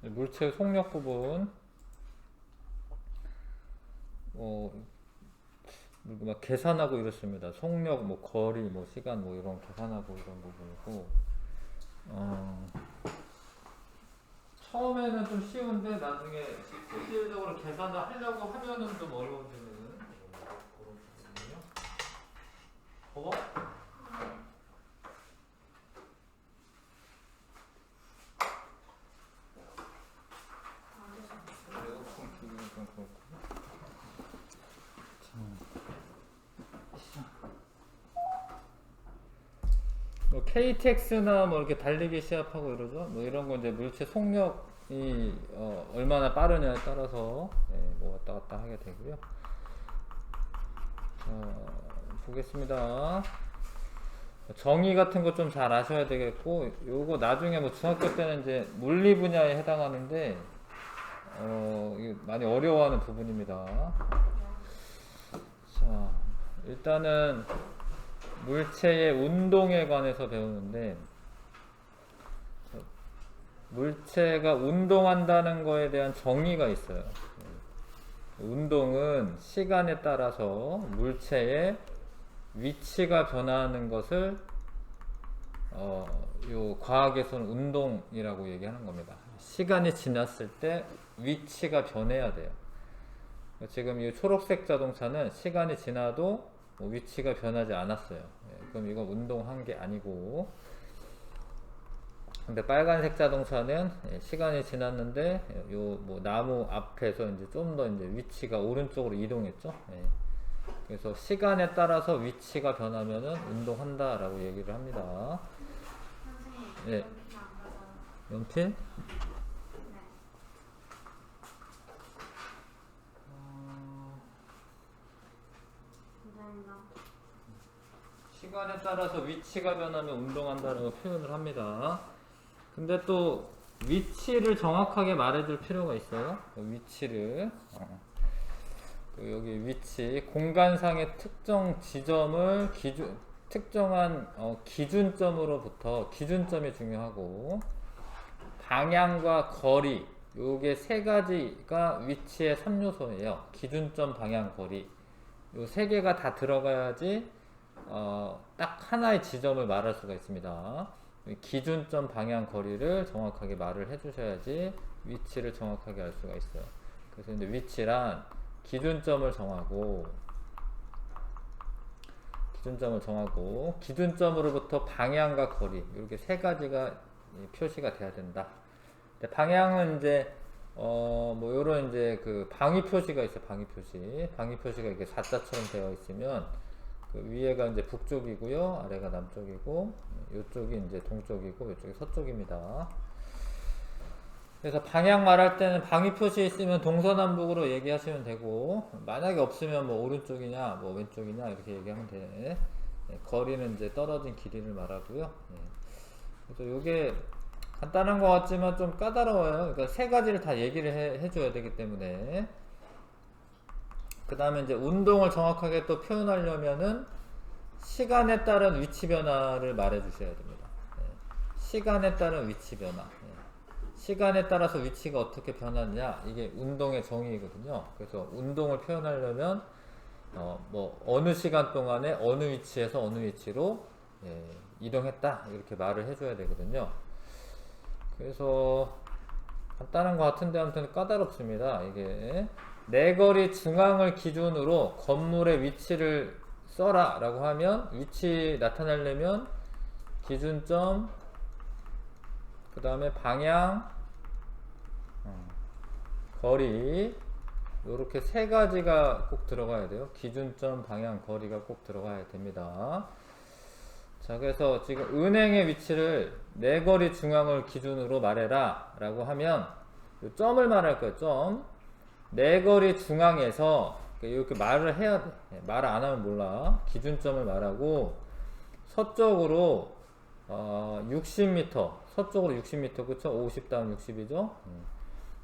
물체 속력 부분, 막 계산하고 이렇습니다. 속력, 뭐 거리, 뭐 시간, 뭐 이런 계산하고 이런 부분이고, 어, 처음에는 좀 쉬운데 나중에 실질적으로 계산을 하려고 하면은 좀 어려워지는 그런 부분이에요. 어? 에어컨 기능이 좀 그렇고. 뭐 KTX나 뭐 이렇게 달리기 시합하고 이러죠. 뭐 이런 거 이제 물체 속력이 얼마나 빠르냐에 따라서 뭐 왔다 갔다 하게 되고요. 보겠습니다. 정의 같은 거 좀 잘 아셔야 되겠고, 요거 나중에 뭐 중학교 때는 이제 물리 분야에 해당하는데, 이게 많이 어려워하는 부분입니다. 자, 일단은 물체의 운동에 관해서 배우는데, 물체가 운동한다는 거에 대한 정의가 있어요. 운동은 시간에 따라서 물체의 위치가 변화하는 것을 요 과학에서는 운동이라고 얘기하는 겁니다. 시간이 지났을 때 위치가 변해야 돼요. 지금 이 초록색 자동차는 시간이 지나도 위치가 변하지 않았어요. 그럼 이건 운동한 게 아니고, 근데 빨간색 자동차는 시간이 지났는데 요 뭐 나무 앞에서 이제 좀 더 이제 위치가 오른쪽으로 이동했죠. 그래서 시간에 따라서 위치가 변하면은 운동한다라고 얘기를 합니다. 선생님, 예, 연필 안 가져와요? 연필? 네. 감사합니다. 시간에 따라서 위치가 변하면 운동한다라고 표현을 합니다. 근데 또 위치를 정확하게 말해줄 필요가 있어요. 위치를 여기 위치 공간상의 특정 지점을 특정한 기준점으로부터 기준점이 중요하고 방향과 거리 요게 세 가지가 위치의 3요소예요. 기준점, 방향, 거리 요 세 개가 다 들어가야지 딱 하나의 지점을 말할 수가 있습니다. 기준점, 방향, 거리를 정확하게 말을 해주셔야지 위치를 정확하게 알 수가 있어요. 그래서 이제 위치란 기준점을 정하고 기준점으로부터 방향과 거리 이렇게 세 가지가 표시가 돼야 된다. 근데 방향은 이제 뭐 요런 이제 그 방위 표시가 있어요. 방위 표시가 이렇게 4자처럼 되어 있으면 그 위에가 이제 북쪽이고요, 아래가 남쪽이고, 이쪽이 이제 동쪽이고, 이쪽이 서쪽입니다. 그래서 방향 말할 때는 방위 표시 있으면 동서남북으로 얘기하시면 되고, 만약에 없으면 뭐 오른쪽이냐, 뭐 왼쪽이냐 이렇게 얘기하면 돼. 거리는 이제 떨어진 길이를 말하고요. 그래서 이게 간단한 것 같지만 좀 까다로워요. 그러니까 세 가지를 다 얘기를 해줘야 되기 때문에. 그 다음에 이제 운동을 정확하게 또 표현하려면은 시간에 따른 위치 변화를 말해 주셔야 됩니다. 시간에 따른 위치 변화. 시간에 따라서 위치가 어떻게 변하느냐 이게 운동의 정의이거든요. 그래서 운동을 표현하려면 뭐 어느 시간 동안에 어느 위치에서 어느 위치로 이동했다 이렇게 말을 해줘야 되거든요. 그래서 간단한 것 같은데 아무튼 까다롭습니다. 이게 내거리 중앙을 기준으로 건물의 위치를 써라 라고 하면 위치 나타내려면 기준점 그 다음에 방향 거리 이렇게 세 가지가 꼭 들어가야 돼요. 기준점 방향 거리가 꼭 들어가야 됩니다. 자, 그래서 지금 은행의 위치를 내거리 중앙을 기준으로 말해라 라고 하면 점을 말할 거예요. 점 내거리 중앙에서 이렇게 말을 해야 돼. 말을 안 하면 몰라. 기준점을 말하고 서쪽으로 60m 서쪽으로 60m 그쵸? 50 다음 60이죠.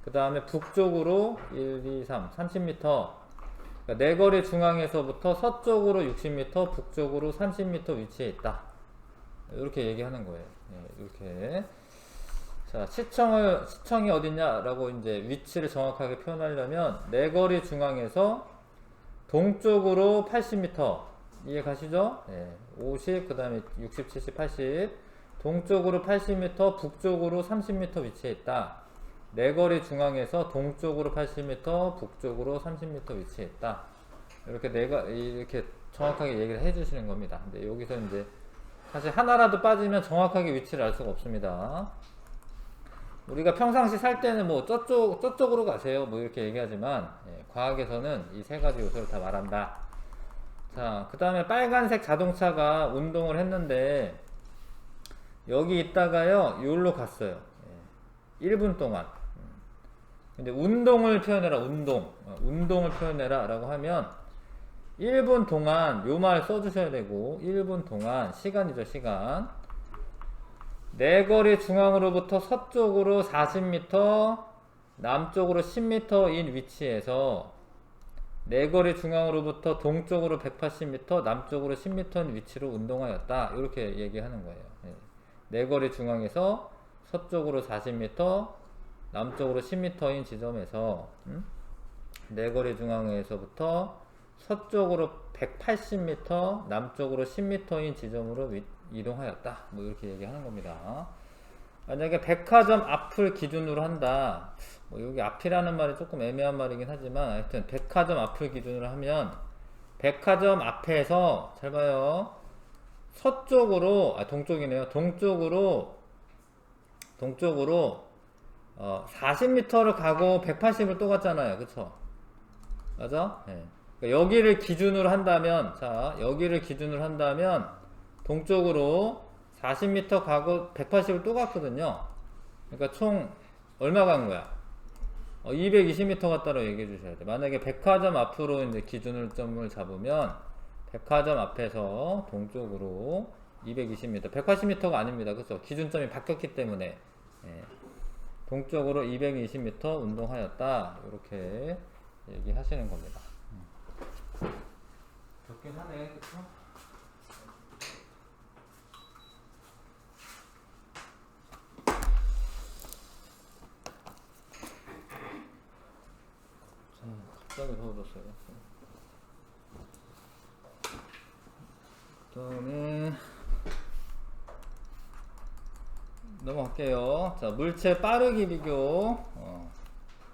그 다음에 북쪽으로 1, 2, 3 30m 그러니까 내거리 중앙에서부터 서쪽으로 60m 북쪽으로 30m 위치에 있다 이렇게 얘기하는 거예요. 이렇게 자, 시청이 어딨냐라고 이제 위치를 정확하게 표현하려면 내거리 중앙에서 동쪽으로 80m 이해 가시죠? 네, 50, 그 다음에 60, 70, 80 동쪽으로 80m, 북쪽으로 30m 위치해 있다. 내거리 중앙에서 동쪽으로 80m, 북쪽으로 30m 위치해 있다. 이렇게 정확하게 얘기를 해주시는 겁니다. 근데 여기서 이제 사실 하나라도 빠지면 정확하게 위치를 알 수가 없습니다. 우리가 평상시 살 때는 뭐 저쪽으로 가세요 뭐 이렇게 얘기하지만 과학에서는 이 세 가지 요소를 다 말한다. 자, 그 다음에 빨간색 자동차가 운동을 했는데 여기 있다가요 여기로 갔어요. 1분 동안. 근데 운동을 표현해라. 운동을 표현해라 라고 하면 1분 동안 요 말 써주셔야 되고 1분 동안 시간이죠. 시간. 내거리 중앙으로부터 서쪽으로 40m, 남쪽으로 10m인 위치에서 내거리 중앙으로부터 동쪽으로 180m, 남쪽으로 10m인 위치로 운동하였다. 이렇게 얘기하는 거예요. 내거리 중앙에서 서쪽으로 40m, 남쪽으로 10m인 지점에서 내거리 중앙에서부터 서쪽으로 180m, 남쪽으로 10m인 지점으로 이동하였다. 뭐 이렇게 얘기하는 겁니다. 만약에 백화점 앞을 기준으로 한다. 뭐 여기 앞이라는 말이 조금 애매한 말이긴 하지만 하여튼 백화점 앞을 기준으로 하면 백화점 앞에서 잘 봐요. 서쪽으로 동쪽이네요. 동쪽으로 40m를 가고 180을 또 갔잖아요. 그쵸? 맞아? 네. 그러니까 여기를 기준으로 한다면 동쪽으로 40m 가고 180을 또 갔거든요. 그러니까 총 얼마 간 거야? 220m 갔다고 얘기해 주셔야 돼. 만약에 백화점 앞으로 이제 기준점을 잡으면 백화점 앞에서 동쪽으로 220m, 180m가 아닙니다. 그렇죠? 기준점이 바뀌었기 때문에 동쪽으로 220m 운동하였다. 이렇게 얘기하시는 겁니다. 적긴 하네, 그쵸? 갑자기 더워졌어요. 그 다음에 넘어갈게요. 자, 물체 빠르기 비교.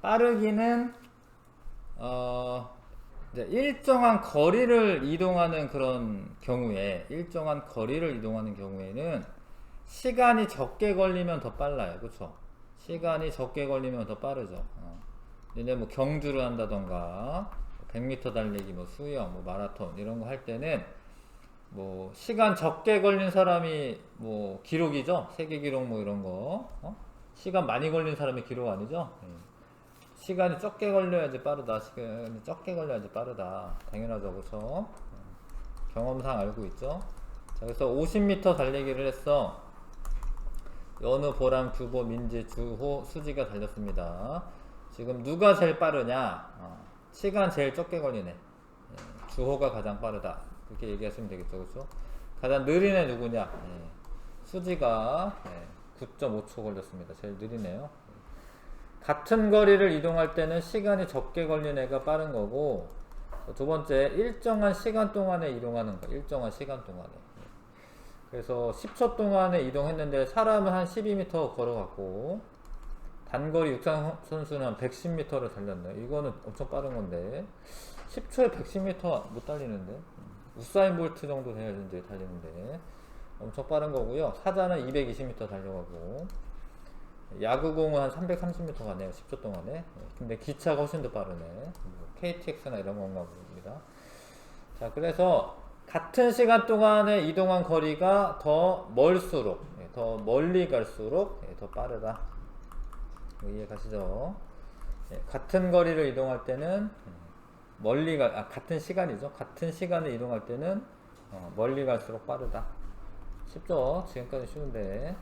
빠르기는 이제 일정한 거리를 이동하는 경우에는 시간이 적게 걸리면 더 빨라요. 그쵸? 시간이 적게 걸리면 더 빠르죠. 이제 뭐 경주를 한다던가 100m 달리기, 뭐 수영, 뭐 마라톤 이런 거 할 때는 뭐 시간 적게 걸린 사람이 뭐 기록이죠. 세계 기록 뭐 이런 거. 시간 많이 걸린 사람이 기록 아니죠. 시간이 적게 걸려야지 빠르다. 시간이 적게 걸려야지 빠르다. 당연하죠. 그렇죠? 경험상 알고 있죠. 자, 그래서 50m 달리기를 했어. 연우, 보람, 규보, 민지, 주호, 수지가 달렸습니다. 지금 누가 제일 빠르냐? 시간 제일 적게 걸리네. 주호가 가장 빠르다. 그렇게 얘기하시면 되겠죠. 그렇죠? 가장 느린 애 누구냐? 수지가 9.5초 걸렸습니다. 제일 느리네요. 같은 거리를 이동할 때는 시간이 적게 걸린 애가 빠른 거고, 두 번째, 일정한 시간 동안에 이동하는 거. 일정한 시간 동안에. 그래서 10초 동안에 이동했는데 사람은 한 12m 걸어갔고, 단거리 육상 선수는 한 110m를 달렸네요. 이거는 엄청 빠른 건데 10초에 110m 못 달리는데, 우사인 볼트 정도 돼야 이제 달리는데 엄청 빠른 거고요. 사자는 220m 달려가고, 야구공은 한 330m 가네요. 10초 동안에. 근데 기차가 훨씬 더 빠르네. KTX나 이런 건가 봅니다. 자, 그래서 같은 시간 동안에 이동한 거리가 더 멀수록, 더 멀리 갈수록 더 빠르다. 이해 가시죠? 같은 거리를 이동할 때는 같은 시간이죠. 같은 시간을 이동할 때는 멀리 갈수록 빠르다. 쉽죠? 지금까지 쉬운데.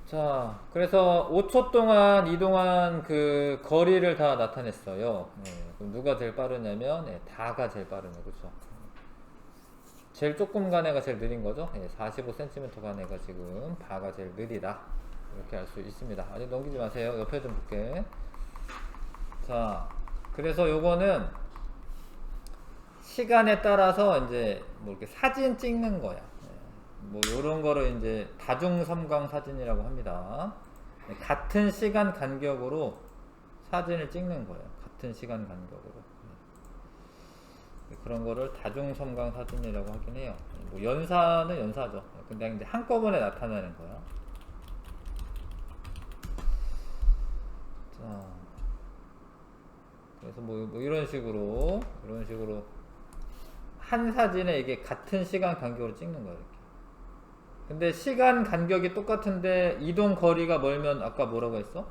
자, 그래서 5초 동안 이동한 그 거리를 다 나타냈어요. 그럼 누가 제일 빠르냐면 다가 제일 빠르네. 그렇죠? 제일 조금 간 애가 제일 느린 거죠. 45cm 간 애가 지금 다가 제일 느리다. 이렇게 알 수 있습니다. 아직 넘기지 마세요. 옆에 좀 볼게. 자, 그래서 요거는 시간에 따라서 이제 뭐 이렇게 사진 찍는 거야. 뭐 요런 거를 이제 다중섬광 사진이라고 합니다. 같은 시간 간격으로 사진을 찍는 거예요. 같은 시간 간격으로. 그런 거를 다중섬광 사진이라고 하긴 해요. 뭐 연사는 연사죠. 근데 이제 한꺼번에 나타나는 거야. 자, 그래서 뭐 이런 식으로 한 사진에 이게 같은 시간 간격으로 찍는 거예요. 이렇게. 근데 시간 간격이 똑같은데 이동 거리가 멀면 아까 뭐라고 했어?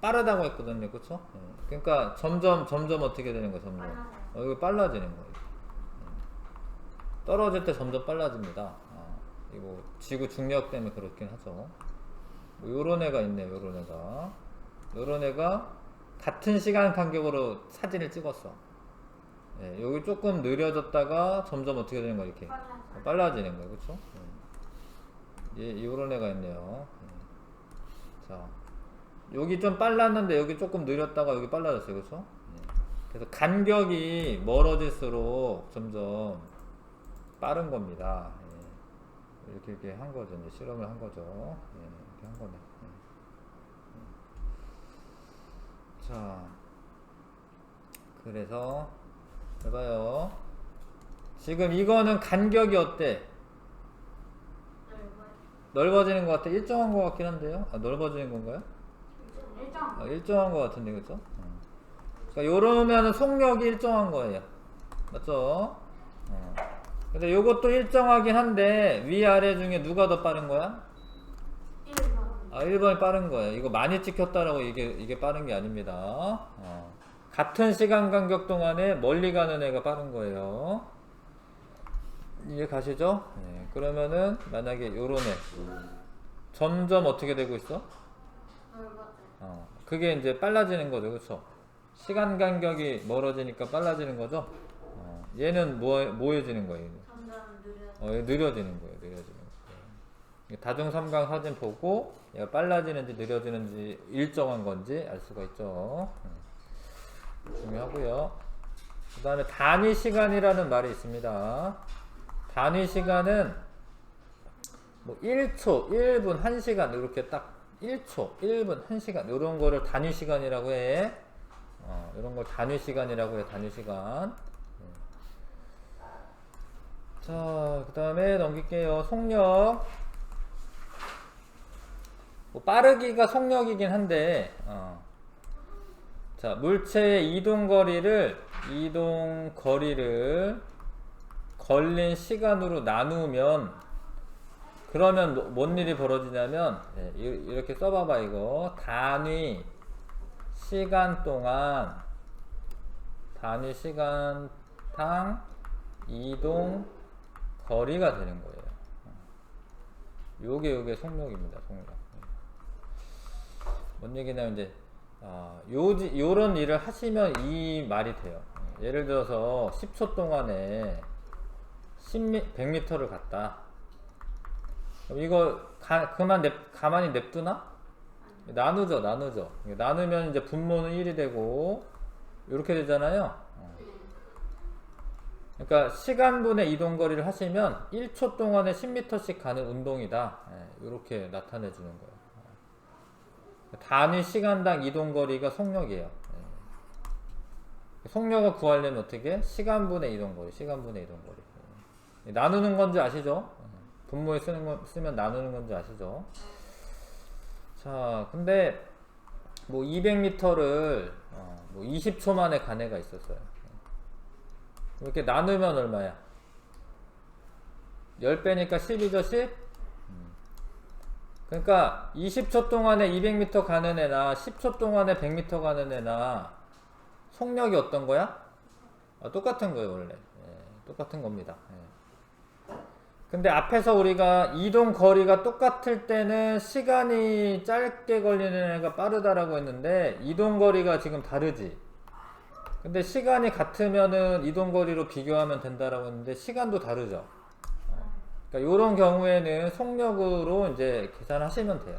빠르다고 했거든요, 그쵸? 그러니까 점점 어떻게 되는 거야, 점점. 빨라져요. 이거 빨라지는 거예요. 떨어질 때 점점 빨라집니다. 이거 지구 중력 때문에 그렇긴 하죠. 뭐 요런 애가 있네요, 요런 애가 같은 시간 간격으로 사진을 찍었어. 여기 조금 느려졌다가 점점 어떻게 되는 거야, 이렇게. 빨라지는 거예요, 그쵸? 요런 애가 있네요. 자. 여기 좀 빨랐는데 여기 조금 느렸다가 여기 빨라졌어요, 그렇죠? 그래서 간격이 멀어질수록 점점 빠른 겁니다. 이렇게 한 거죠, 이제 실험을 한 거죠. 이렇게 한 거네. 자, 그래서 해봐요. 지금 이거는 간격이 어때? 넓어지는 것 같아? 일정한 것 같긴 한데요. 넓어지는 건가요? 일정한 것 같은데, 그쵸? 그러니까 요러면은 속력이 일정한 거예요. 맞죠? 근데 요것도 일정하긴 한데 위아래 중에 누가 더 빠른 거야? 1번. 1번이 빠른 거예요. 이거 많이 찍혔다라고 이게 빠른 게 아닙니다. 같은 시간 간격 동안에 멀리 가는 애가 빠른 거예요. 이해 가시죠? 그러면은 만약에 요런 애 점점 어떻게 되고 있어? 그게 이제 빨라지는 거죠, 그렇죠? 시간 간격이 멀어지니까 빨라지는 거죠. 얘는 뭐해지는 거예요? 점점 느려지는 거예요, 느려지는 거예요. 다중섬광 사진 보고 얘가 빨라지는지 느려지는지 일정한 건지 알 수가 있죠. 중요하고요. 그 다음에 단위 시간이라는 말이 있습니다. 단위 시간은 뭐 1초, 1분, 1시간 이렇게 딱 1초, 1분, 1시간 이런 거를 단위 시간이라고 해. 이런 걸 단위 시간이라고 해. 단위 시간. 자, 그 다음에 넘길게요. 속력. 뭐 빠르기가 속력이긴 한데 자, 물체의 이동 거리를 걸린 시간으로 나누면 그러면 뭔 일이 벌어지냐면 이렇게 써봐봐. 이거 단위 시간당 이동 거리가 되는 거예요. 요게 속력입니다. 속력. 뭔 얘기냐면 이제 요런 일을 하시면 이 말이 돼요. 예를 들어서 10초 동안에 100m를 갔다. 이거 가만히 냅두나? 나누죠. 나누면 이제 분모는 1이 되고 이렇게 되잖아요. 그러니까 시간분의 이동거리를 하시면 1초 동안에 10m씩 가는 운동이다. 이렇게 나타내 주는 거예요. 단위 시간당 이동거리가 속력이에요. 속력을 구하려면 어떻게? 시간분의 이동거리. 나누는 건지 아시죠? 분모에 쓰면 나누는 건지 아시죠? 자, 근데 뭐 200m를 뭐 20초 만에 간 애가 있었어요. 이렇게 나누면 얼마야? 10배니까 10이죠, 10? 그러니까 20초 동안에 200m 가는 애나 10초 동안에 100m 가는 애나 속력이 어떤 거야? 똑같은 거예요, 원래. 똑같은 겁니다. 근데 앞에서 우리가 이동 거리가 똑같을 때는 시간이 짧게 걸리는 애가 빠르다라고 했는데 이동 거리가 지금 다르지. 근데 시간이 같으면은 이동 거리로 비교하면 된다라고 했는데 시간도 다르죠. 그러니까 이런 경우에는 속력으로 이제 계산하시면 돼요.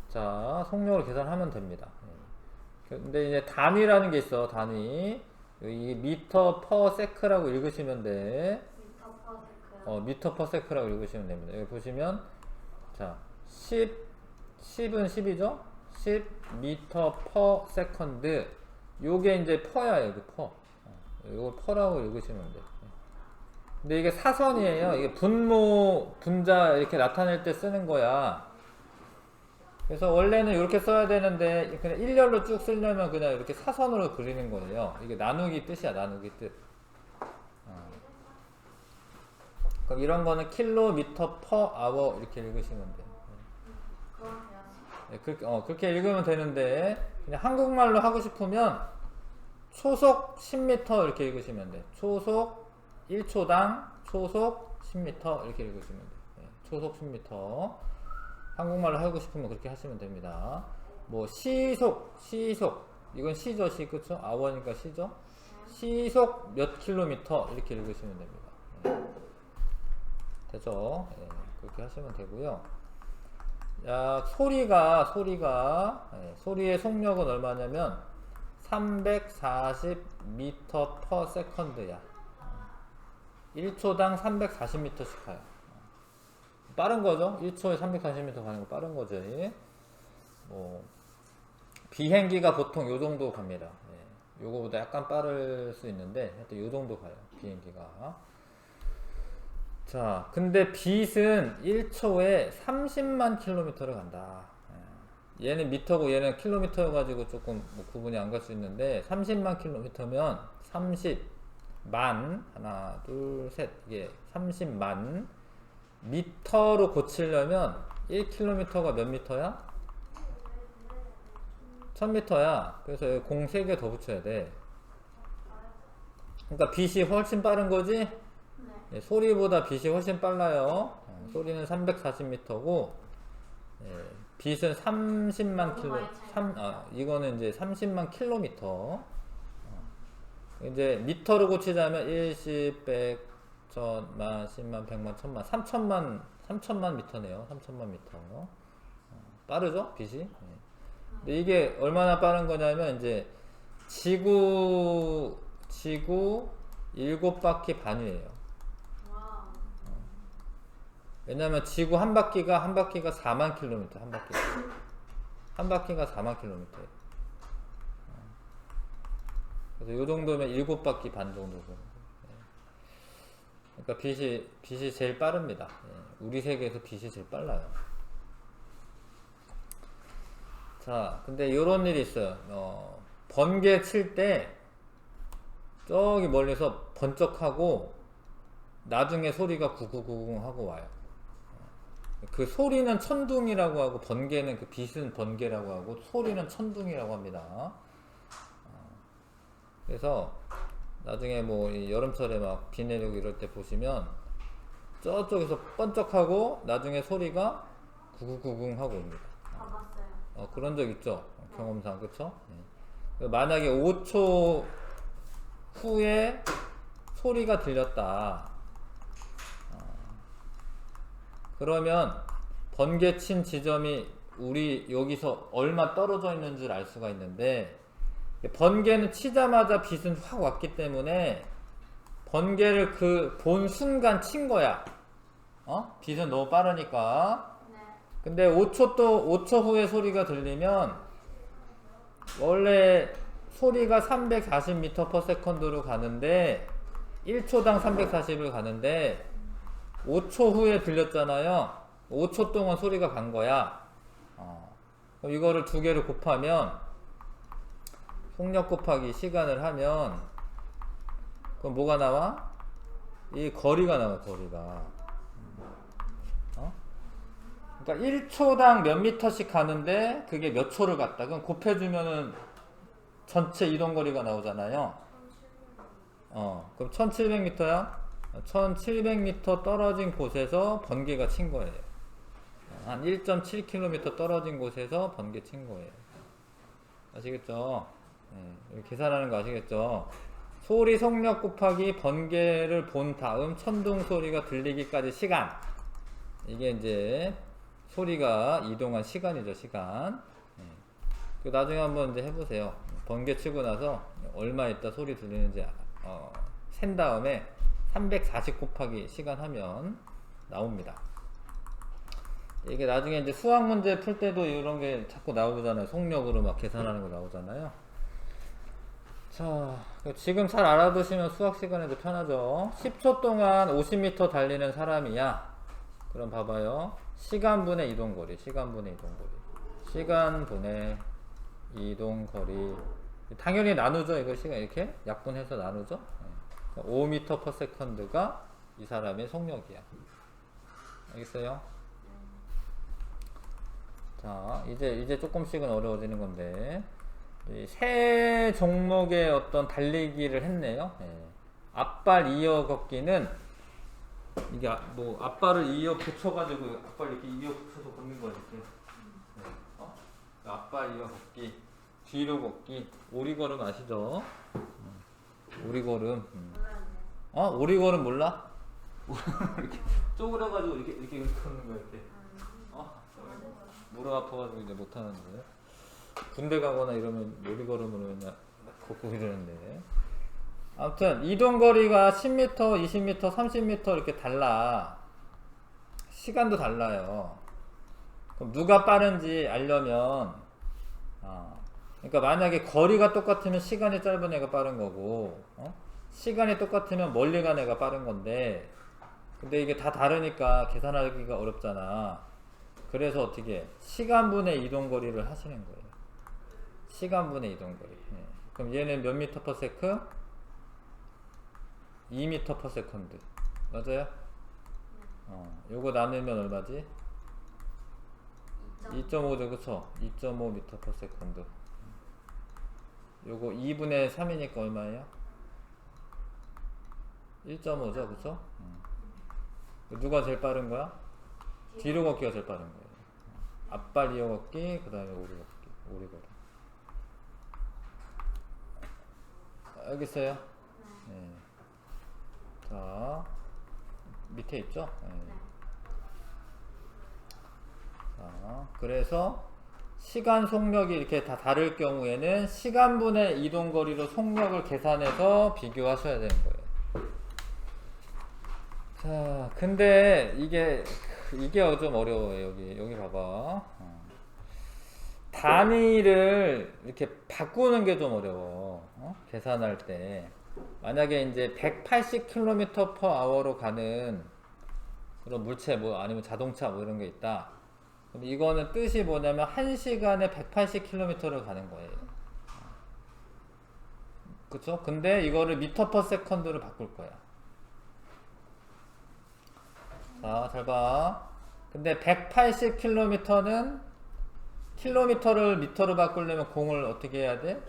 자, 속력으로 계산하면 됩니다. 근데 이제 단위라는 게 있어. 단위. 이 미터 퍼 세크라고 읽으시면 돼. 미터 퍼 세크요. 미터 퍼 세크라고 읽으시면 됩니다. 여기 보시면 자, 10은 10이죠? 10 미터 퍼 세컨드. 요게 이제 퍼야, 여기 퍼. 요걸 퍼라고 읽으시면 돼요. 근데 이게 사선이에요. 이게 분모, 분자 이렇게 나타낼 때 쓰는 거야. 그래서 원래는 이렇게 써야 되는데 그냥 일렬로 쭉 쓰려면 그냥 이렇게 사선으로 그리는 거예요. 이게 나누기 뜻이야, 나누기 뜻. 그럼 이런 거는 킬로미터 퍼 아워 이렇게 읽으시면 돼요. 그러세요. 네, 그렇게 읽으면 되는데 그냥 한국말로 하고 싶으면 초속 10m 이렇게 읽으시면 돼요. 초속 1초당 초속 10m 이렇게 읽으시면 돼요. 네, 초속 10m. 한국말로 하고 싶으면 그렇게 하시면 됩니다. 뭐 시속 이건 시죠, 시 그쵸? 아워니까 시죠. 시속 몇 킬로미터 이렇게 읽으시면 됩니다. 네. 되죠? 네, 그렇게 하시면 되고요. 야, 소리가 소리의 속력은 얼마냐면 340m per second야. 1초당 340m씩 가요. 빠른 거죠? 1초에 340m 가는 거 빠른 거죠. 뭐 비행기가 보통 요 정도 갑니다. 요거보다 약간 빠를 수 있는데 하여튼 요 정도 가요. 비행기가. 자, 근데 빛은 1초에 30만 킬로미터를 간다. 얘는 미터고 얘는 킬로미터 가지고 조금 뭐 구분이 안 갈 수 있는데 30만 킬로미터면 30만 하나 둘 셋 이게 30만 미터로 고치려면 1킬로미터가 몇 미터야? 1000미터야. 그래서 여기 공 3개 더 붙여야 돼. 그러니까 빛이 훨씬 빠른 거지? 네, 소리보다 빛이 훨씬 빨라요. 소리는 340m고 빛은 30만 킬로. 이거는 이제 30만 킬로미터. 이제 미터로 고치자면 1, 10, 100, 1000만, 10만, 100만, 1000만, 3000만 미터네요. 3000만 미터. 빠르죠? 빛이? 근데 이게 얼마나 빠른 거냐면 이제 지구 7바퀴 반이에요. 왜냐면 지구 한 바퀴가 4만 킬로미터, 한 바퀴가 4만 킬로미터예요. 그래서 요 정도면 7바퀴 반 정도고. 그러니까 빛이 제일 빠릅니다. 우리 세계에서 빛이 제일 빨라요. 자, 근데 요런 일이 있어요. 번개 칠 때 저기 멀리서 번쩍하고 나중에 소리가 구구구구 하고 와요. 그 소리는 천둥이라고 하고 번개는 그 빛은 번개라고 하고 소리는 천둥이라고 합니다. 그래서 나중에 뭐 여름철에 막 비 내리고 이럴 때 보시면 저쪽에서 번쩍하고 나중에 소리가 구구구구 하고 옵니다. 봤어요. 그런 적 있죠? 경험상 그쵸? 만약에 5초 후에 소리가 들렸다. 그러면 번개 친 지점이 우리 여기서 얼마 떨어져 있는 줄 알 수가 있는데 번개는 치자마자 빛은 확 왔기 때문에 번개를 그 본 순간 친 거야. 빛은 너무 빠르니까. 근데 5초 후에 소리가 들리면 원래 소리가 340m/s로 가는데 1초당 340을 가는데 5초 후에 들렸잖아요. 5초 동안 소리가 간 거야. 그럼 이거를 두 개를 곱하면 속력 곱하기 시간을 하면 그럼 뭐가 나와? 이 거리가 나와. 거리가. 그러니까 1초당 몇 미터씩 가는데 그게 몇 초를 갔다. 그럼 곱해주면은 전체 이동거리가 나오잖아요. 그럼 1700m야? 1700m 떨어진 곳에서 번개가 친 거예요. 한 1.7km 떨어진 곳에서 번개 친 거예요. 아시겠죠? 이렇게 계산하는 거 아시겠죠? 소리 속력 곱하기 번개를 본 다음 천둥 소리가 들리기까지 시간. 이게 이제 소리가 이동한 시간이죠, 시간. 그 나중에 한번 이제 해보세요. 번개 치고 나서 얼마 있다 소리 들리는지 센 다음에 340 곱하기 시간 하면 나옵니다. 이게 나중에 이제 수학 문제 풀 때도 이런 게 자꾸 나오잖아요. 속력으로 막 계산하는 거 나오잖아요. 자, 지금 잘 알아두시면 수학 시간에도 편하죠. 10초 동안 50m 달리는 사람이야. 그럼 봐봐요. 시간분의 이동거리, 시간분의 이동거리. 시간분의 이동거리. 당연히 나누죠. 이거 시간 이렇게 약분해서 나누죠. 5m/s가 이 사람의 속력이야. 알겠어요? 자, 이제 조금씩은 어려워지는 건데. 세 종목의 어떤 달리기를 했네요. 앞발 이어 걷기는 이게 뭐 앞발을 이어 붙여가지고 앞발 이렇게 이어 붙여서 걷는 거지. 앞발 이어 걷기, 뒤로 걷기, 오리걸음 아시죠? 오리걸음. 오리걸음 몰라? 이렇게 쪼그려가지고 이렇게 걷는 거야 이렇게. 무릎 아파가지고 이제 못하는데. 군대 가거나 이러면 오리걸음으로 그냥 걷고 이러는데. 아무튼 이동거리가 10m, 20m, 30m 이렇게 달라. 시간도 달라요. 그럼 누가 빠른지 알려면 그러니까 만약에 거리가 똑같으면 시간이 짧은 애가 빠른 거고 시간이 똑같으면 멀리 간 애가 빠른 건데, 근데 이게 다 다르니까 계산하기가 어렵잖아. 그래서 어떻게 해? 시간분의 이동거리를 하시는 거예요. 시간분의 이동거리. 그럼 얘는 몇 미터 퍼 세컨드? 2m per second. 맞아요? 요거 나누면 얼마지? 2.5죠, 그쵸? 2.5m per second. 요거 2분의 3이니까 얼마예요? 1.5죠, 그쵸? 누가 제일 빠른 거야? 뒤로 걷기가 제일 빠른 거예요. 앞발 이어 걷기, 그 다음에 오리 걷기, 오리걸음. 알겠어요? 네. 자, 밑에 있죠? 네. 자, 그래서 시간 속력이 이렇게 다 다를 경우에는 시간분의 이동거리로 속력을 계산해서 비교하셔야 되는 거예요. 자, 근데 이게 좀 어려워요. 여기 봐봐. 단위를 이렇게 바꾸는 게 좀 어려워. 계산할 때. 만약에 이제 180km/h로 가는 그런 물체 뭐 아니면 자동차 뭐 이런 게 있다. 그럼 이거는 뜻이 뭐냐면 1시간에 180km를 가는 거예요. 그쵸? 근데 이거를 미터 퍼 세컨드로 바꿀 거야. 자, 잘 봐. 근데 180km는 킬로미터를 미터로 바꾸려면 공을 어떻게 해야 돼?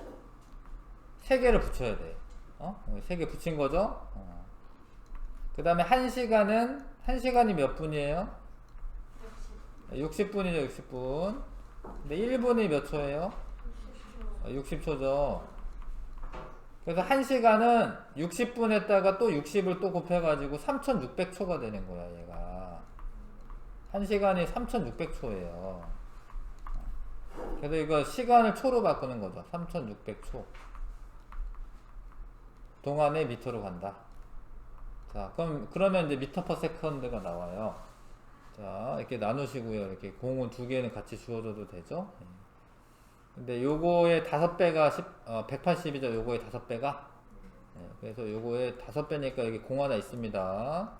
3개를 붙여야 돼. 3개 붙인 거죠? 그 다음에 1시간이 몇 분이에요? 60분이죠, 60분. 근데 1분이 몇 초예요? 60초죠. 그래서 1시간은 60분에다가 또 60을 또 곱해가지고 3600초가 되는 거야, 얘가. 1시간이 3600초예요. 그래서 이거 시간을 초로 바꾸는 거죠. 3600초. 동안에 미터로 간다. 자, 그러면 이제 미터 퍼 세컨드가 나와요. 자, 이렇게 나누시고요. 이렇게 공은 2개는 같이 주어줘도 되죠. 근데 요거의 5배가 180이죠. 요거의 5배가. 그래서 요거의 5배니까 여기 공 하나 있습니다.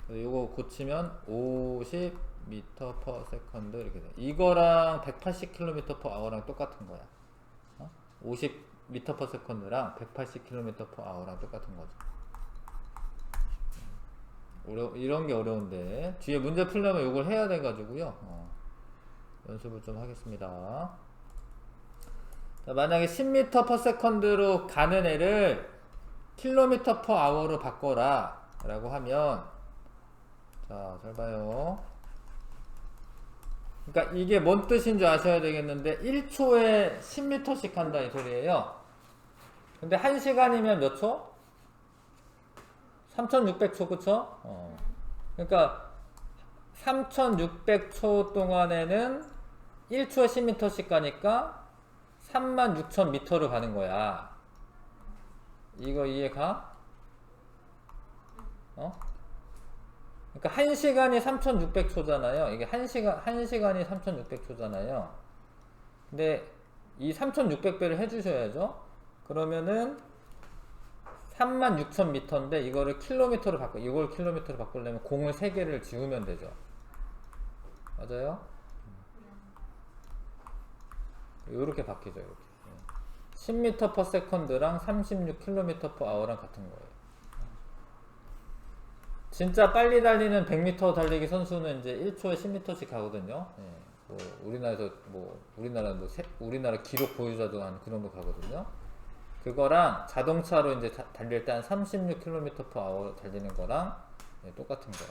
그래서 요거 고치면 50m per second 이렇게 돼. 이거랑 180km/h랑 똑같은 거야. 50m per second랑 180km/h랑 똑같은 거죠. 이런 게 어려운데 뒤에 문제 풀려면 이걸 해야 돼 가지고요. 연습을 좀 하겠습니다. 자, 만약에 10m per second로 가는 애를 km/h로 바꿔라 라고 하면, 자, 잘 봐요. 그러니까 이게 뭔 뜻인지 아셔야 되겠는데 1초에 10m씩 한다 이 소리예요. 근데 1시간이면 몇 초? 3600초 그쵸? 그러니까 3600초 동안에는 1초에 10m씩 가니까 36,000m를 가는 거야. 이거 이해가? 그러니까 1시간이 3600초잖아요. 이게 1시간이 3600초잖아요. 근데 이 3600배를 해주셔야죠. 그러면은 36,000m인데 이거를 킬로미터로 이걸 킬로미터로 바꾸려면 공을 3개를 지우면 되죠. 맞아요? 이렇게 바뀌죠. 이렇게. 10m per second랑 36km per hour랑 같은 거예요. 진짜 빨리 달리는 100m 달리기 선수는 이제 1초에 10m씩 가거든요. 뭐 우리나라 기록 보유자도 한 그 정도 가거든요. 그거랑 자동차로 이제 달릴 때 한 36km per hour 달리는 거랑 똑같은 거야.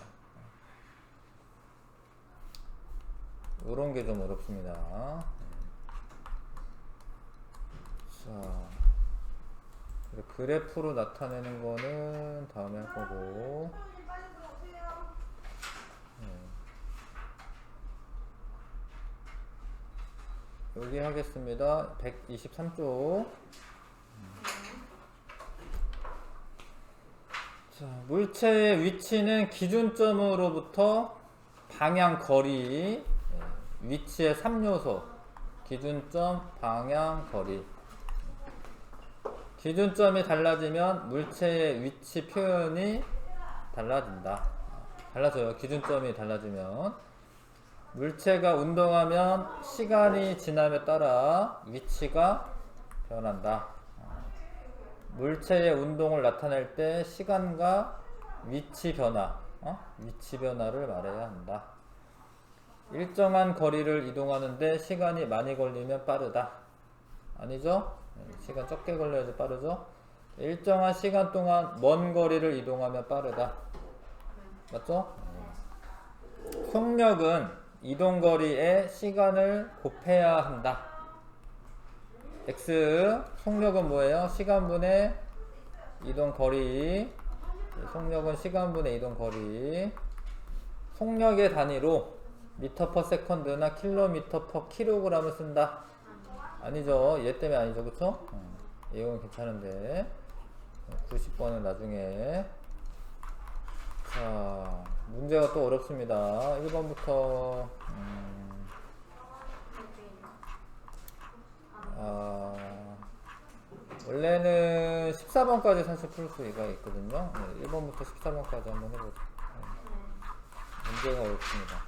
요런 게 좀 어렵습니다. 자, 그래프로 나타내는 거는 다음에 할 거고. 여기 하겠습니다. 123쪽. 자, 물체의 위치는 기준점으로부터 방향, 거리, 위치의 3요소. 기준점, 방향, 거리. 기준점이 달라지면 물체의 위치 표현이 달라진다. 달라져요. 기준점이 달라지면. 물체가 운동하면 시간이 지남에 따라 위치가 변한다. 물체의 운동을 나타낼 때 시간과 위치 변화를 말해야 한다. 일정한 거리를 이동하는데 시간이 많이 걸리면 빠르다. 아니죠? 시간 적게 걸려야지 빠르죠? 일정한 시간 동안 먼 거리를 이동하면 빠르다. 맞죠? 속력은 이동거리에 시간을 곱해야 한다. X 속력은 뭐예요? 시간분의 이동거리. 속력은 시간분의 이동거리. 속력의 단위로 미터 퍼 세컨드나 킬로미터 퍼 킬로그램을 쓴다. 아니죠. 얘 때문에 아니죠. 그쵸? 이건 괜찮은데 90번은 나중에. 자, 문제가 또 어렵습니다. 1번부터 원래는 14번까지 사실 풀 수가 있거든요. 1번부터 14번까지 한번 해보죠. 문제가 어렵습니다.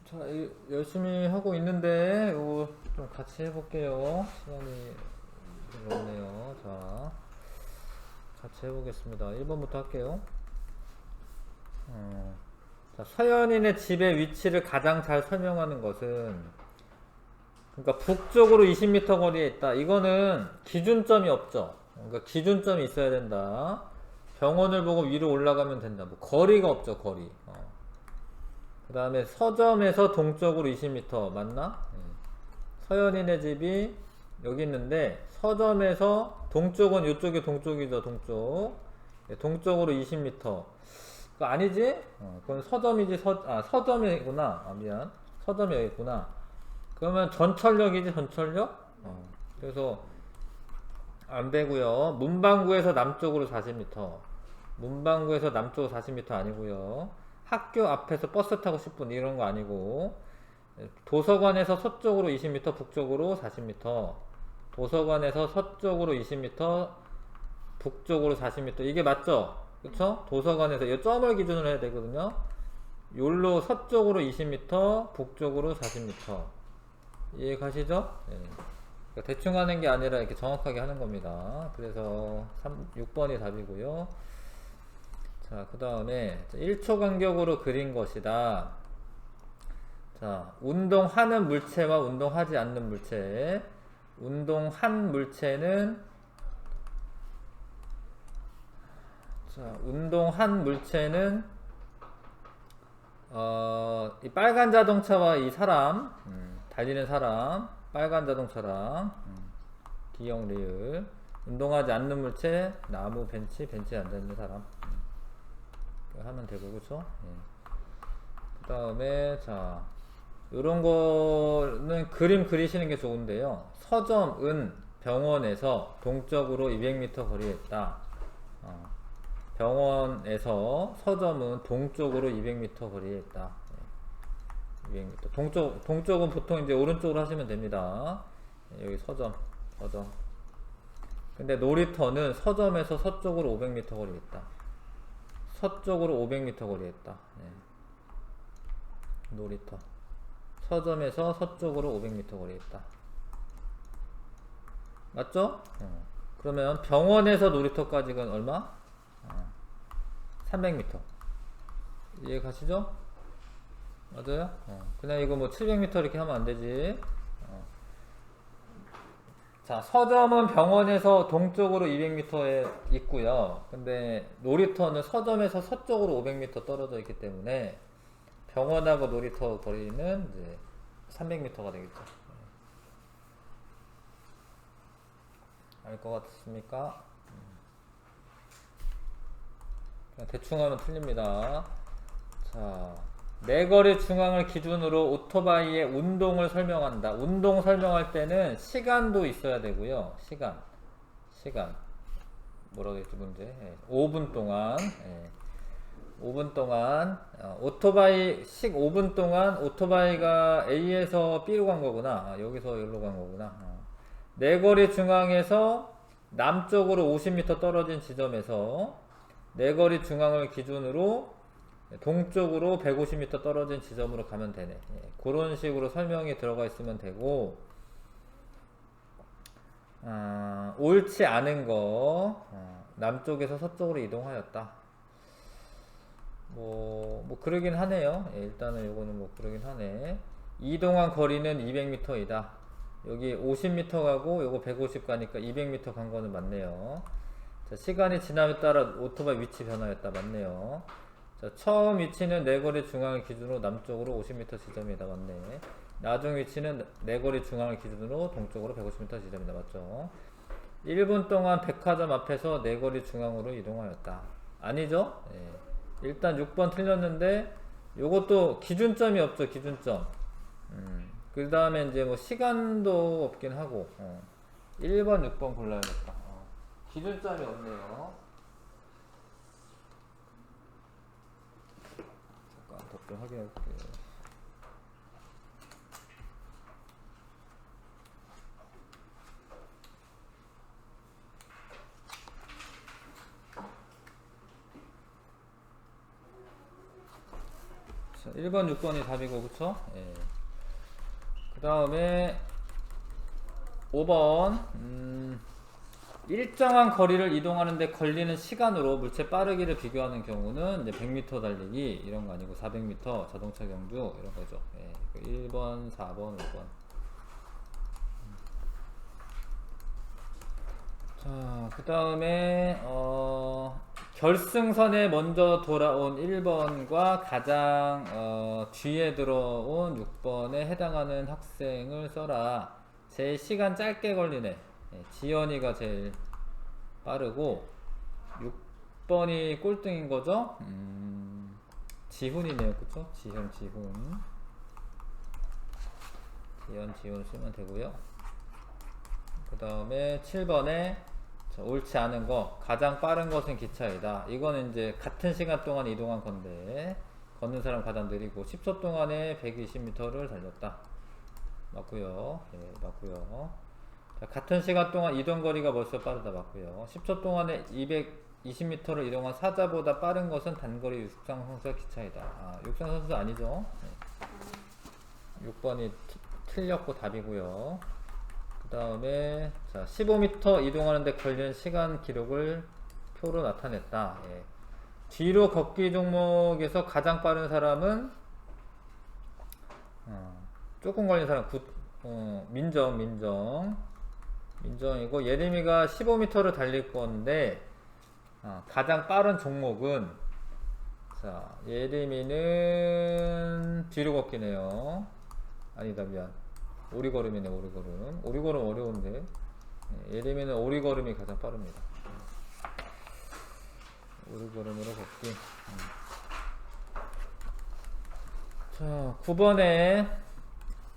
자, 열심히 하고 있는데 이거 좀 같이 해볼게요. 시간이 별로 없네요. 자, 같이 해보겠습니다. 1번부터 할게요. 자, 서현인의 집의 위치를 가장 잘 설명하는 것은, 그러니까 북쪽으로 20m 거리에 있다. 이거는 기준점이 없죠. 그러니까 기준점이 있어야 된다. 병원을 보고 위로 올라가면 된다. 뭐 거리가 없죠, 거리. 그 다음에 서점에서 동쪽으로 20m 맞나? 서현인의 집이 여기 있는데 서점에서 동쪽은 이쪽이 동쪽이죠, 동쪽. 동쪽으로 20m. 그거 아니지? 그건 서점이지. 서점이구나. 미안. 서점이 여기 있구나. 그러면 전철역이지, 전철역? 그래서 안 되고요. 문방구에서 남쪽으로 40m. 문방구에서 남쪽으로 40m 아니고요. 학교 앞에서 버스 타고 10분 이런 거 아니고, 도서관에서 서쪽으로 20m, 북쪽으로 40m. 도서관에서 서쪽으로 20m, 북쪽으로 40m. 이게 맞죠? 그쵸? 도서관에서 이 점을 기준으로 해야 되거든요. 요로 서쪽으로 20m, 북쪽으로 40m. 이해 가시죠? 네. 그러니까 대충 하는 게 아니라 이렇게 정확하게 하는 겁니다. 그래서 6번이 답이고요. 자, 그 다음에 1초 간격으로 그린 것이다. 자, 운동하는 물체와 운동하지 않는 물체. 운동한 물체는, 자, 운동한 물체는 이 빨간 자동차와 이 사람, 달리는 사람, 빨간 자동차랑 기역 리을. 운동하지 않는 물체, 나무, 벤치에 앉아있는 사람. 하면 되고, 그쵸? 그 다음에, 자, 요런 거는 그림 그리시는 게 좋은데요. 서점은 병원에서 동쪽으로 200m 거리에 있다. 병원에서 서점은 동쪽으로 200m 거리에 있다. 200m. 동쪽은 보통 이제 오른쪽으로 하시면 됩니다. 여기 서점. 근데 놀이터는 서점에서 서쪽으로 500m 거리에 있다. 서쪽으로 500m 거리에 있다. 놀이터. 서점에서 서쪽으로 500m 거리에 있다. 맞죠? 그러면 병원에서 놀이터까지는 얼마? 300m. 이해 가시죠? 맞아요? 그냥 이거 뭐 700m 이렇게 하면 안 되지. 자, 서점은 병원에서 동쪽으로 200m에 있고요. 근데 놀이터는 서점에서 서쪽으로 500m 떨어져 있기 때문에 병원하고 놀이터 거리는 이제 300m가 되겠죠. 알 것 같습니까? 그냥 대충 하면 틀립니다. 자, 내거리 중앙을 기준으로 오토바이의 운동을 설명한다. 운동 설명할 때는 시간도 있어야 되고요. 시간. 뭐라고 했지, 문제? 5분 동안. 5분 동안. 오토바이, 5분 동안 오토바이가 A에서 B로 간 거구나. 여기서 여기로 간 거구나. 내거리 중앙에서 남쪽으로 50m 떨어진 지점에서 내거리 중앙을 기준으로 동쪽으로 150m 떨어진 지점으로 가면 되네. 그런 식으로 설명이 들어가 있으면 되고, 옳지 않은 거, 남쪽에서 서쪽으로 이동하였다. 뭐 그러긴 하네요. 일단은 요거는 뭐 그러긴 하네. 이동한 거리는 200m이다. 여기 50m 가고 요거 150 가니까 200m 간 거는 맞네요. 자, 시간이 지남에 따라 오토바이 위치 변화였다. 맞네요. 자, 처음 위치는 내거리 중앙을 기준으로 남쪽으로 50m 지점이다. 맞네. 나중 위치는 내거리 중앙을 기준으로 동쪽으로 150m 지점이다. 맞죠? 1분 동안 백화점 앞에서 내거리 중앙으로 이동하였다. 아니죠? 일단 6번 틀렸는데 요것도 기준점이 없죠. 기준점. 그 다음에 이제 뭐 시간도 없긴 하고 1번, 6번 골라야겠다. 기준점이 없네요. 잠깐 답변 확인해볼게요. 자, 1번, 6번이 답이고, 그쵸? 예. 그 다음에 5번. 일정한 거리를 이동하는데 걸리는 시간으로 물체 빠르기를 비교하는 경우는 이제 100m 달리기 이런 거 아니고 400m 자동차 경주 이런 거죠. 예. 1번, 4번, 5번. 자, 그 다음에 결승선에 먼저 돌아온 1번과 가장 뒤에 들어온 6번에 해당하는 학생을 써라. 제일 시간 짧게 걸리네. 예, 지연이가 제일 빠르고 6번이 꼴등인 거죠. 지훈이네요, 그쵸? 지훈 쓰면 되고요. 그 다음에 7번에 옳지 않은 거, 가장 빠른 것은 기차이다. 이거는 이제 같은 시간 동안 이동한 건데 걷는 사람 가장 느리고 10초 동안에 120m를 달렸다. 맞고요. 예, 맞고요. 자, 같은 시간 동안 이동 거리가 벌써 빠르다. 맞고요. 10초 동안에 220m를 이동한 사자보다 빠른 것은 단거리 육상 선수와 기차이다. 아, 육상 선수 아니죠? 네. 6번이 틀렸고 답이고요. 그 다음에 자 15m 이동하는데 걸리는 시간 기록을 표로 나타냈다. 예. 뒤로 걷기 종목에서 가장 빠른 사람은 조금 걸린 사람 민정이고 예림이가 15m를 달릴 건데 가장 빠른 종목은 자 예림이는 뒤로 걷기네요. 아니다 미안. 오리걸음이네. 오리걸음 어려운데 예림이는 오리걸음이 가장 빠릅니다. 오리걸음으로 걷기. 자 9번에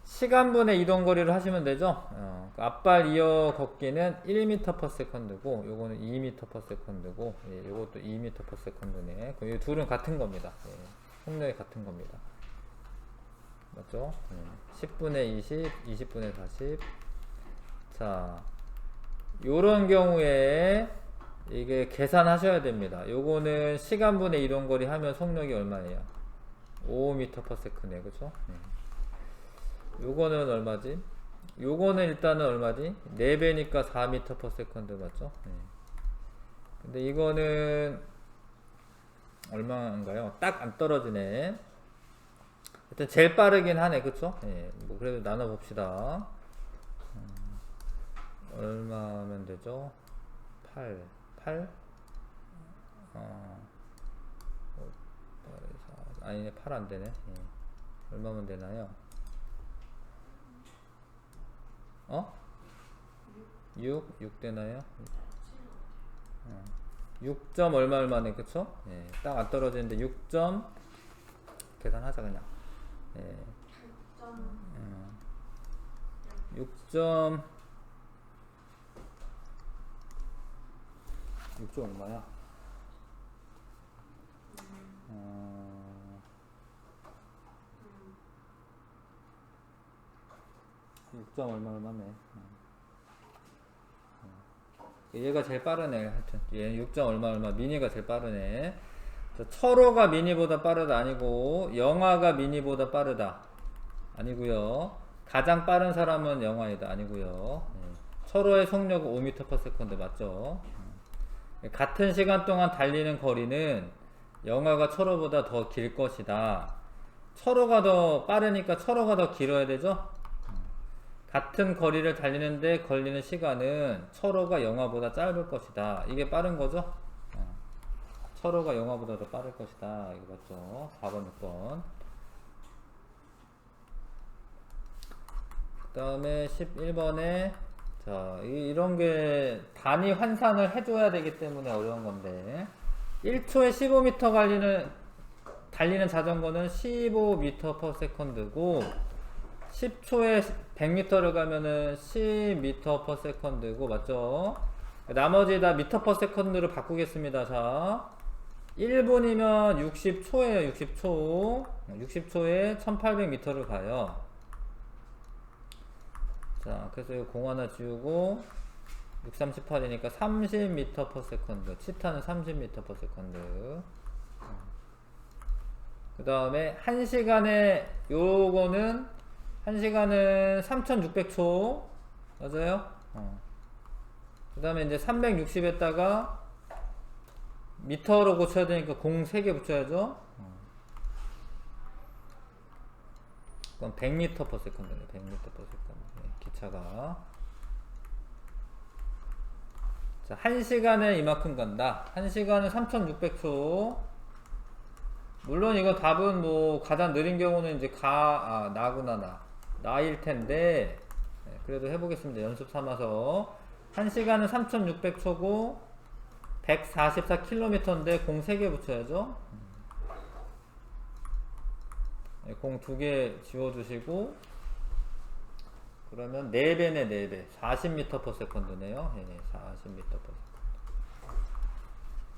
시간분의 이동거리를 하시면 되죠. 앞발 이어 걷기는 1m/s고 요거는 2m/s고 예, 요것도 2m/s네. 이 둘은 같은 겁니다. 예, 속력이 같은 겁니다. 맞죠? 10분의 20, 20분의 40. 자, 요런 경우에 이게 계산하셔야 됩니다. 요거는 시간분의 이동거리 하면 속력이 얼마예요? 5m/s네. 그쵸? 요거는 얼마지? 요거는 일단은 얼마지? 4배니까 4m/s 맞죠? 근데 이거는 얼마인가요? 딱 안 떨어지네. 일단 제일 빠르긴 하네. 그쵸? 뭐 그래도 나눠봅시다. 얼마면 되죠? 8? 아니네, 8 안 되네. 얼마면 되나요? 6 되나요? 6점 얼마네, 그쵸? 딱 안 떨어지는데 6점 계산하자 그냥. 6점 6점 얼마야? 6점 얼마네. 얘가 제일 빠르네. 하여튼 얘 6점 얼마 미니가 제일 빠르네. 철호가 미니보다 빠르다 아니고 영화가 미니보다 빠르다 아니고요. 가장 빠른 사람은 영화이다 아니고요. 철호의 속력은 5m/s 맞죠? 같은 시간 동안 달리는 거리는 영화가 철호보다 더 길 것이다. 철호가 더 빠르니까 철호가 더 길어야 되죠? 같은 거리를 달리는데 걸리는 시간은 철호가 영화보다 짧을 것이다. 이게 빠른 거죠? 철호가 영화보다 더 빠를 것이다. 이거 맞죠? 4번, 6번. 그 다음에 11번에 자, 이런 게 단위 환산을 해줘야 되기 때문에 어려운 건데 1초에 15m 달리는 자전거는 15m/s고 10초에 100m를 가면은 10m/s고 맞죠? 나머지 다 m/s로 바꾸겠습니다. 자 1분이면 60초예요. 60초에 1800m를 가요. 자 그래서 이거 공 하나 지우고 6, 38이니까 30m/s 치타는 30m/s. 그 다음에 1시간에 요거는 1시간은 3600초 맞아요? 그 다음에 이제 360에다가 미터로 고쳐야 되니까 공 3개 붙여야죠. 그럼 100m per second네. 100m per second. 네, 기차가. 자, 1시간에 이만큼 간다. 1시간은 3600초. 물론 이거 답은 뭐 가장 느린 경우는 이제 나구나. 나일 텐데. 네, 그래도 해보겠습니다. 연습 삼아서. 1시간은 3600초고 144km인데 공 3개 붙여야죠. 네, 공 2개 지워주시고 그러면 4배네 4배 40m per second네요. 네, 40m per second.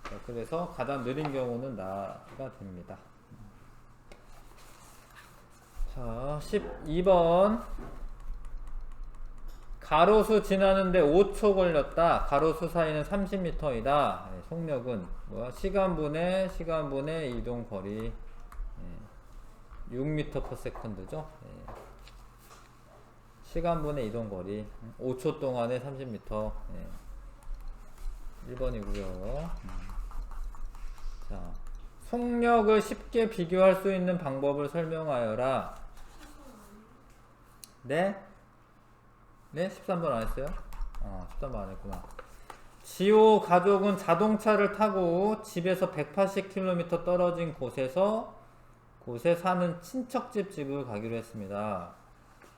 네, 그래서 가장 느린 경우는 나가 됩니다. 자 12번 가로수 지나는데 5초 걸렸다. 가로수 사이는 30m이다. 네, 속력은 뭐야? 시간분의 이동 거리 6m per second죠. 네. 시간분의 이동 거리 5초 동안에 30m. 네. 1번이고요. 자, 속력을 쉽게 비교할 수 있는 방법을 설명하여라. 네? 네? 13번 안 했어요? 13번 안 했구나. 지호 가족은 자동차를 타고 집에서 180km 떨어진 곳에 사는 친척집 집을 가기로 했습니다.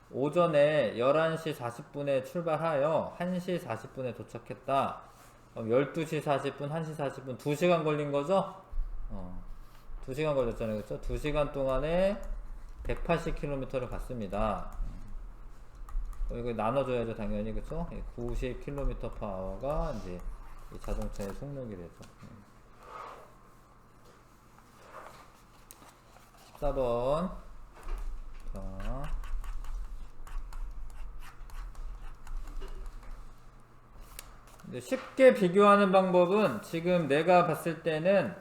오전에 11시 40분에 출발하여 1시 40분에 도착했다. 12시 40분, 1시 40분, 2시간 걸린 거죠? 2시간 걸렸잖아요. 그렇죠? 2시간 동안에 180km를 갔습니다. 이거 나눠줘야죠, 당연히. 그쵸? 90km/h가 이제 이 자동차의 속력이 되죠. 14번. 자. 쉽게 비교하는 방법은 지금 내가 봤을 때는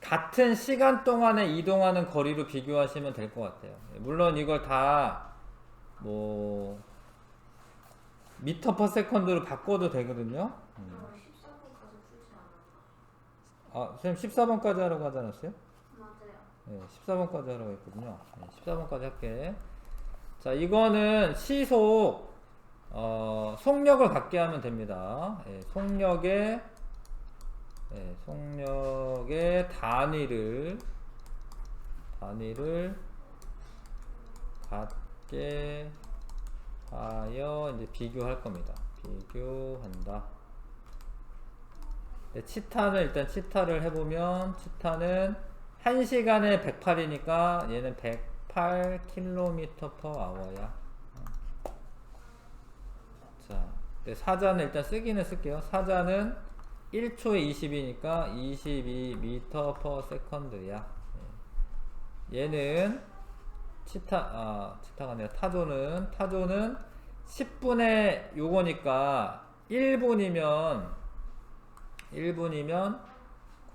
같은 시간 동안에 이동하는 거리로 비교하시면 될 것 같아요. 물론 이걸 다 뭐 미터 퍼 세컨드로 바꿔도 되거든요. 14번까지 풀지 않았나? 선생님 14번까지 하라고 하지 않았어요? 맞아요. 네, 14번까지 하라고 했거든요. 네, 14번까지 할게. 자, 이거는 시속 속력을 갖게 하면 됩니다. 네, 속력의 단위를 갖게 하여 이제 비교할 겁니다. 비교한다. 네, 일단 치타를 해보면 치타는 1시간에 108이니까 얘는 108km/h야. 자, 네, 사자는 일단 쓰기는 쓸게요. 사자는 1초에 20이니까 22m/s야. 얘는 치타가 아니라 타조는 10분의 요거니까 1분이면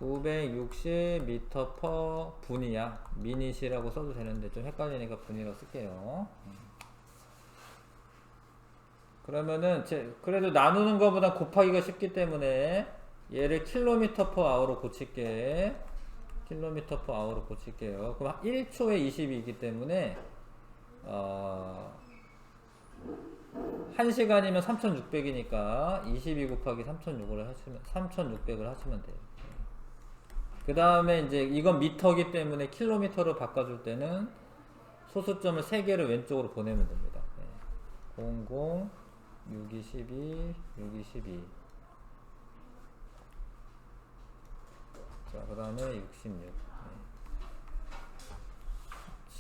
960m/분이야. 미닛이라고 써도 되는데 좀 헷갈리니까 분이라고 쓸게요. 그러면은 그래도 나누는 것보다 곱하기가 쉽기 때문에 얘를 km/h로 고칠게. km/h로 고칠게요. 그럼 1초에 20이기 때문에 1시간이면 3600이니까 22 곱하기 3600을 하시면 돼요. 그 다음에 이제 이건 미터기 때문에 킬로미터로 바꿔줄 때는 소수점을 3개를 왼쪽으로 보내면 됩니다. 00 6212 6212. 자, 그 다음에 66.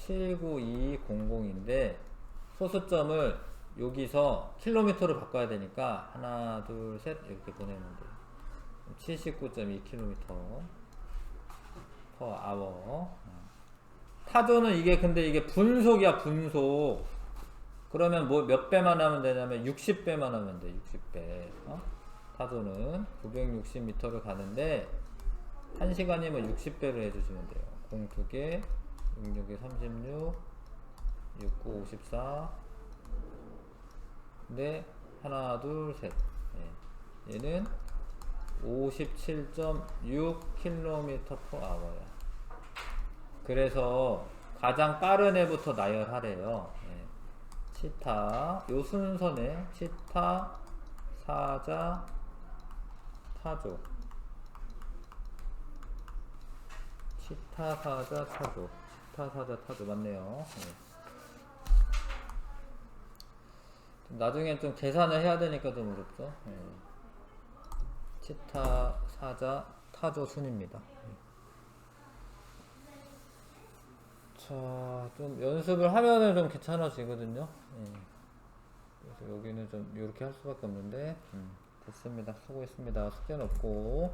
79200인데 소수점을 여기서 킬로미터로 바꿔야 되니까 하나, 둘, 셋 이렇게 보내면 돼요. 79.2km per hour. 타조는 근데 이게 분속이야, 분속. 그러면 뭐 몇 배만 하면 되냐면 60배만 하면 돼, 60배. 타조는 960m를 가는데 1시간이면 60배를 해주시면 돼요. 0 2개, 6, 6에 36, 6, 9, 54. 근데 하나, 둘, 셋. 예. 얘는 57.6km/h야. 그래서 가장 빠른 애부터 나열하래요. 예. 치타, 요 순서네. 치타, 사자, 타조. 치타, 사자, 타조. 치타, 사자, 타조. 맞네요. 예. 나중엔 좀 계산을 해야 되니까 좀 어렵죠. 예. 치타, 사자, 타조 순입니다. 자, 좀 연습을 하면은 좀 귀찮아지거든요. 예. 그래서 여기는 좀 이렇게 할 수밖에 없는데, 됐습니다. 수고했습니다. 숙제는 없고.